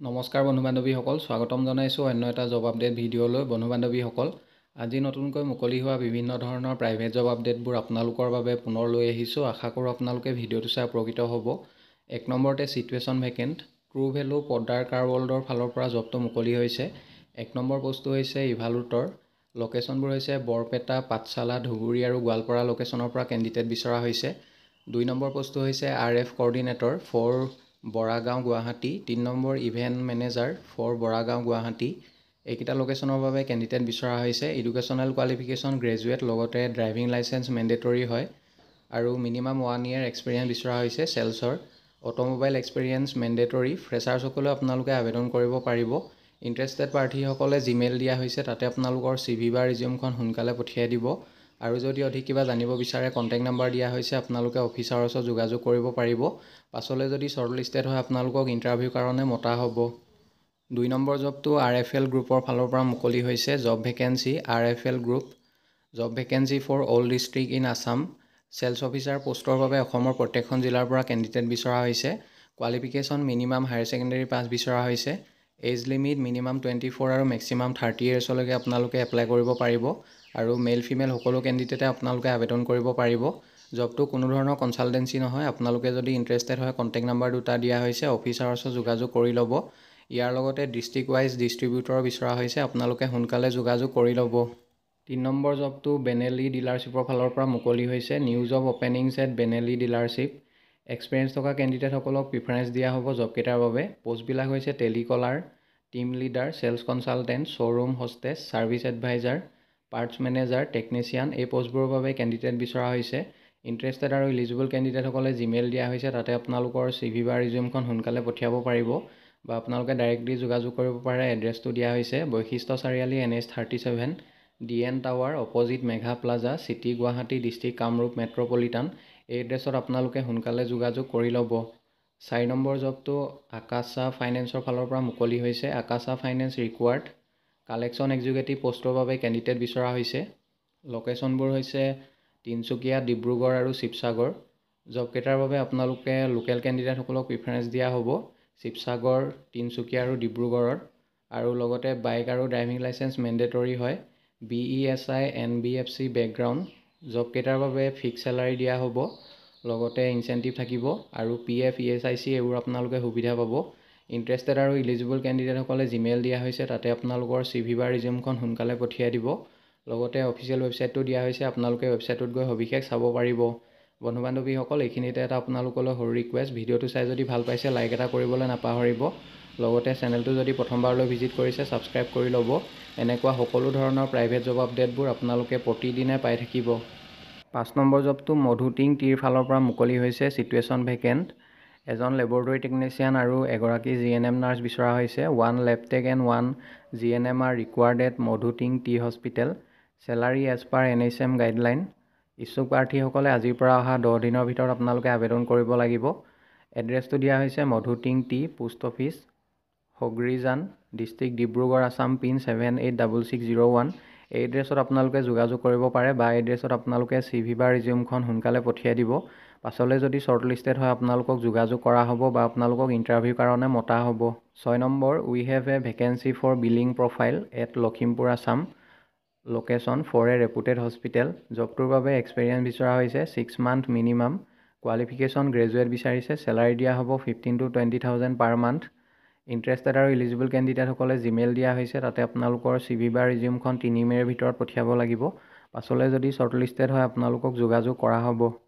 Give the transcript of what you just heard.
নমস্কাৰ বন্ধু বান্ধৱীসকল, স্বাগতম জনাইছোঁ অন্য এটা জব আপডেট ভিডিঅ'লৈ। বন্ধু বান্ধৱীসকল, আজি নতুনকৈ মুকলি হোৱা বিভিন্ন ধৰণৰ প্ৰাইভেট জব আপডেটবোৰ আপোনালোকৰ বাবে পুনৰ লৈ আহিছোঁ। আশা কৰোঁ আপোনালোকে ভিডিঅ'টো চাই উপকৃত হ'ব। 1 নম্বৰতে চিটুৱেশ্যন ভেকেণ্ট, ট্ৰু ভেলু পদ্মাৰ কাৰ ৱৰ্ল্ডৰ ফালৰ পৰা জবটো মুকলি হৈছে। 1 নম্বৰ পষ্টটো হৈছে ইভালুটৰ। লোকেশ্যনবোৰ হৈছে বৰপেটা, পাঠশালা, ধুবুৰী আৰু গোৱালপাৰা লোকেশ্যনৰ পৰা কেণ্ডিডেট বিচৰা হৈছে। 2 নম্বৰ পষ্টটো হৈছে RF coordinator for Boragaon, Guwahati. 3 number event manager for Boragaon, Guwahati. এইকেইটা লোকেশ্যনৰ বাবে কেণ্ডিডেট বিচৰা হৈছে। এডুকেশ্যনেল কোৱালিফিকেশ্যন গ্ৰেজুৱেট, লগতে ড্ৰাইভিং লাইচেঞ্চ মেণ্ডেটৰী হয় আৰু মিনিমাম 1 year এক্সপিৰিয়েঞ্চ বিচৰা হৈছে চেলছৰ। Automobile experience mandatory. ফ্ৰেছাৰসকলেও আপোনালোকে আবেদন কৰিব পাৰিব। ইণ্টাৰেষ্টেড প্ৰাৰ্থীসকলে জিমেইল দিয়া হৈছে, তাতে আপোনালোকৰ CV বা ৰিজিউমখন সোনকালে পঠিয়াই দিব। আৰু যদি অধিক কিবা জানিব বিচাৰে কণ্টেক্ট নাম্বাৰ দিয়া হৈছে, আপোনালোকে অফিচাৰৰ ওচৰত যোগাযোগ কৰিব পাৰিব। পাছলৈ যদি শ্বৰ্টলিষ্টেড হয় আপোনালোকক ইণ্টাৰভিউৰ কাৰণে মতা হ'ব। 2 নম্বৰ জবটো RFL গ্ৰুপৰ ফালৰ পৰা মুকলি হৈছে। Job vacancy RFL group. Job vacancy for all district in Assam. Sales officer পষ্টৰ বাবে অসমৰ প্ৰত্যেকখন জিলাৰ পৰা কেণ্ডিডেট বিচৰা হৈছে। Qualification minimum higher secondary pass বিচৰা হৈছে। এজ লিমিট মিনিমাম 24 আৰু মেক্সিমাম 30 yearsলৈকে আপোনালোকে এপ্লাই কৰিব পাৰিব আৰু মেল ফিমেল সকলো কেণ্ডিডেটে আপোনালোকে আবেদন কৰিব পাৰিব। জবটো কোনো ধৰণৰ কনচালটেঞ্চি নহয়। আপোনালোকে যদি ইণ্টাৰেষ্টেড হয় কণ্টেক্ট নাম্বাৰ দুটা দিয়া হৈছে, অফিচাৰৰ ওচৰত যোগাযোগ কৰি ল'ব। ইয়াৰ লগতে ডিষ্ট্ৰিক্ট ৱাইজ ডিষ্ট্ৰিবিউটৰ বিচৰা হৈছে, আপোনালোকে সোনকালে যোগাযোগ কৰি ল'ব। 3 নম্বৰ জবটো বেনেলি ডিলাৰশ্বিপৰ ফালৰ পৰা মুকলি হৈছে। New job openings at Benelli dealership. Experience থকা কেণ্ডিডেটসকলক প্ৰিফাৰেঞ্চ দিয়া হ'ব জবকেইটাৰ বাবে। পষ্টবিলাক হৈছে telecaller, team leader, sales consultant, showroom hostess, service advisor, parts manager, technician. এই পষ্টবোৰৰ বাবে কেণ্ডিডেট বিচৰা হৈছে। ইণ্টাৰেষ্টেড আৰু ইলিজিবল কেণ্ডিডেটসকলে জিমেইল দিয়া হৈছে, তাতে আপোনালোকৰ CV বা ৰিজিউমখন সোনকালে পঠিয়াব পাৰিব বা আপোনালোকে ডাইৰেক্টলি যোগাযোগ কৰিব পাৰে। এড্ৰেছটো দিয়া হৈছে বৈশিষ্ট্য চাৰিআলি NH 37, DN tower opposite Megha plaza, city Guwahati, district Kamrup metropolitan. এই এড্ৰেছত আপোনালোকে সোনকালে যোগাযোগ কৰি ল'ব। 4 নম্বৰ জবটো আকাশা ফাইনেন্সৰ ফালৰ পৰা মুকলি হৈছে। আকাশা ফাইনেন্স ৰিকুৱাৰ্ড কালেকশ্যন এক্সিকিউটিভ পষ্টৰ বাবে কেণ্ডিডেট বিচৰা হৈছে। লোকেশ্যনবোৰ হৈছে তিনিচুকীয়া, ডিব্ৰুগড় আৰু শিৱসাগৰ। জবকেইটাৰ বাবে আপোনালোকে লোকেল কেণ্ডিডেটসকলক প্ৰিফাৰেঞ্চ দিয়া হ'ব শিৱসাগৰ, তিনিচুকীয়া আৰু ডিব্ৰুগড়ৰ। আৰু লগতে বাইক আৰু ড্ৰাইভিং লাইচেঞ্চ মেণ্ডেটৰী হয়। BESI NBFC background. জবকেইটাৰ বাবে ফিক্স চেলাৰী দিয়া হ'ব, লগতে ইনচেণ্টিভ থাকিব আৰু PF ESIC এইবোৰ আপোনালোকে সুবিধা পাব। ইণ্টাৰেষ্টেড আৰু ইলিজিবল কেণ্ডিডেটসকলে জিমেইল দিয়া হৈছে, তাতে আপোনালোকৰ CV বা ৰিজিউমখন সোনকালে পঠিয়াই দিব। লগতে অফিচিয়েল ৱেবছাইটটো দিয়া হৈছে, আপোনালোকে ৱেবছাইটটোত গৈ সবিশেষ চাব পাৰিব। বন্ধু বান্ধৱীসকল, এইখিনিতে এটা আপোনালোকলৈ সৰু ৰিকুৱেষ্ট, ভিডিঅ'টো চাই যদি ভাল পাইছে লাইক এটা কৰিবলৈ নাপাহৰিব। লগতে চেনেলটো যদি প্ৰথমবাৰলৈ ভিজিট কৰিছে ছাবস্ক্ৰাইব কৰি ল'ব। এনেকুৱা সকলো ধৰণৰ প্ৰাইভেট জব আপডেটবোৰ আপোনালোকে প্ৰতিদিনে পাই থাকিব। 5 নম্বৰ জবটো মধুটিং টিৰ ফালৰ পৰা মুকলি হৈছে। Situation vacant. এজন লেবৰেটৰী টেকনিচিয়ান আৰু এগৰাকী GNM নাৰ্ছ বিচৰা হৈছে। 1 lab tech and 1 GNM are required at Madhuting tea hospital. Salary as per NHM guideline. ইচ্ছুক প্ৰাৰ্থীসকলে আজিৰ পৰা অহা 10 দিনৰ ভিতৰত আপোনালোকে আবেদন কৰিব লাগিব। এড্ৰেছটো দিয়া হৈছে Madhuting tea, post office Hugrijan, district Dibrugarh, Assam, pin 786601। এই এড্ৰেছত আপোনালোকে যোগাযোগ কৰিব পাৰে বা এড্ৰেছত আপোনালোকে CV বা ৰিজিউমখন সোনকালে পঠিয়াই দিব। পাছলৈ যদি শ্বৰ্টলিষ্টেড হয় আপোনালোকক যোগাযোগ কৰা হ'ব বা আপোনালোকক ইণ্টাৰভিউৰ কাৰণে মতা হ'ব। 6 number we have a vacancy for billing profile at Lakhimpur, Assam. Location for a reputed hospital. জবটোৰ বাবে এক্সপিৰিয়েঞ্চ বিচৰা হৈছে 6 month মিনিমাম। কোৱালিফিকেশ্যন গ্ৰেজুৱেট বিচাৰিছে। চেলাৰী দিয়া হ'ব 15,000 to 20,000 পাৰ মান্থ। ইণ্টাৰেষ্টেড আৰু ইলিজিবল কেণ্ডিডেটসকলে জিমেইল দিয়া হৈছে, তাতে আপোনালোকৰ CV বা ৰিজিউমখন 3 Mayৰ ভিতৰত পঠিয়াব লাগিব। পাছলৈ যদি শ্বৰ্টলিষ্টেড হয় আপোনালোকক যোগাযোগ কৰা হ'ব।